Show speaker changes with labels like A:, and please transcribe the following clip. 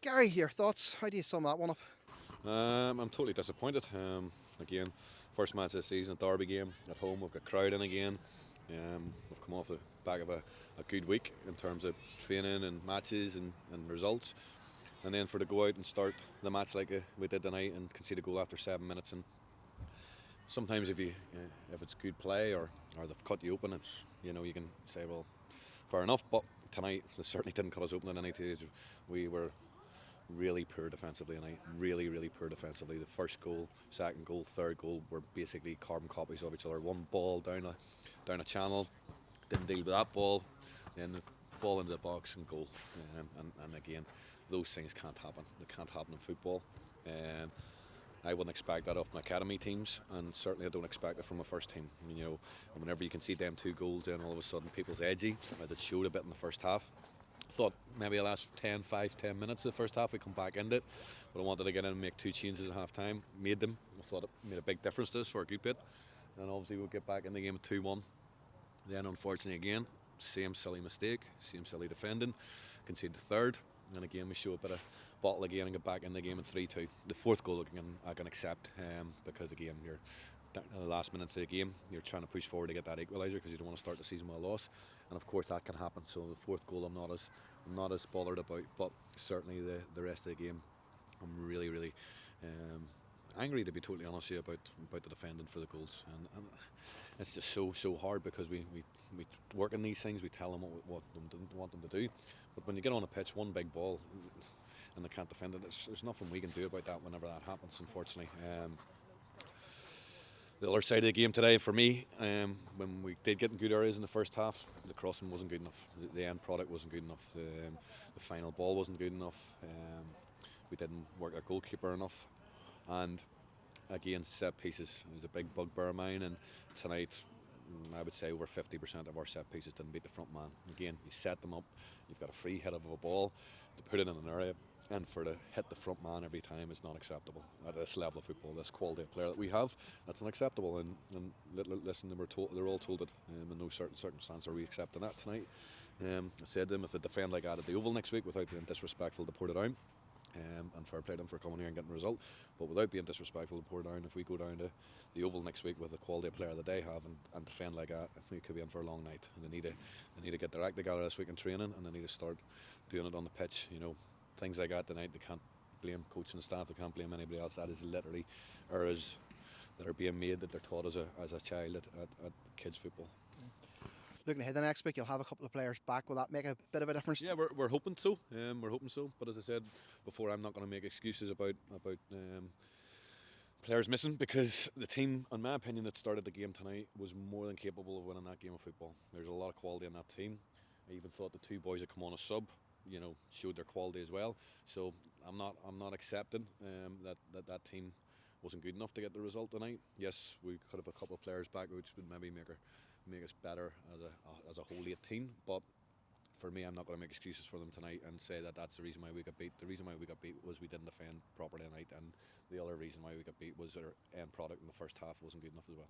A: Gary, your thoughts? How do you sum that one up?
B: I'm totally disappointed. Again, first match this season, Derby game at home. We've got crowd in again. We've come off the back of a good week in terms of training and matches and results. And then for to go out and start the match like we did tonight and concede a goal after 7 minutes. And sometimes if it's good play or they've cut you open, it's you can say, well, fair enough. But tonight they certainly didn't cut us open at any stage. We were really poor defensively tonight. Really, really poor defensively. The first goal, second goal, third goal were basically carbon copies of each other. One ball down a channel, didn't deal with that ball, then the ball into the box and goal. And again, those things can't happen. They can't happen in football. I wouldn't expect that off my academy teams, and certainly I don't expect it from my first team. And whenever you can see them two goals, then all of a sudden people's edgy, as it showed a bit in the first half. Thought maybe the last 10 minutes of the first half we come back into it, but I wanted to get in and make two changes at half time. Made them. I thought it made a big difference to us for a good bit, and obviously we'll get back in the game at 2-1. Then unfortunately again, same silly mistake, same silly defending, concede the third, and again we show a bit of bottle again and get back in the game at 3-2. The fourth goal I can accept, because again you're down to the last minutes of the game, you're trying to push forward to get that equaliser because you don't want to start the season with a loss, and of course that can happen. So the fourth goal I'm not as bothered about, but certainly the rest of the game I'm really angry, to be totally honest with you, about the defending for the goals, and it's just so hard because we work on these things, we tell them what we want them to do, but when you get on a pitch, one big ball and they can't defend it, there's nothing we can do about that whenever that happens, unfortunately. The other side of the game today for me, when we did get in good areas in the first half, the crossing wasn't good enough, the end product wasn't good enough, the final ball wasn't good enough, we didn't work our goalkeeper enough, and again, set pieces, it was a big bugbear of mine, and tonight I would say over 50% of our set pieces didn't beat the front man. Again, you set them up, you've got a free hit of a ball to put it in an area, and for to hit the front man every time is not acceptable. At this level of football, this quality of player that we have, that's unacceptable. And listen, they're all told it. In no certain circumstance are we accepting that tonight. I said to them, if they defend like that at the Oval next week without being disrespectful to Portadown, and fair play to them for coming here and getting a result, but without being disrespectful to Portadown, if we go down to the Oval next week with the quality of player that they have and defend like that, I think we could be in for a long night. And they need to get their act together this week in training, and they need to start doing it on the pitch. Things like that tonight, they can't blame coaching and staff, they can't blame anybody else. That is literally errors that are being made that they're taught as a child at kids football.
A: Looking ahead the next week, you'll have a couple of players back. Will that make a bit of a difference?
B: Yeah, we're hoping so. We're hoping so. But as I said before, I'm not going to make excuses about players missing, because the team, in my opinion, that started the game tonight was more than capable of winning that game of football. There's a lot of quality in that team. I even thought the two boys that come on a sub, showed their quality as well. So I'm not accepting that team wasn't good enough to get the result tonight. Yes, we could have a couple of players back, which would maybe make us better as a whole 18. But for me, I'm not going to make excuses for them tonight and say that that's the reason why we got beat. The reason why we got beat was we didn't defend properly tonight, and the other reason why we got beat was our end product in the first half wasn't good enough as well.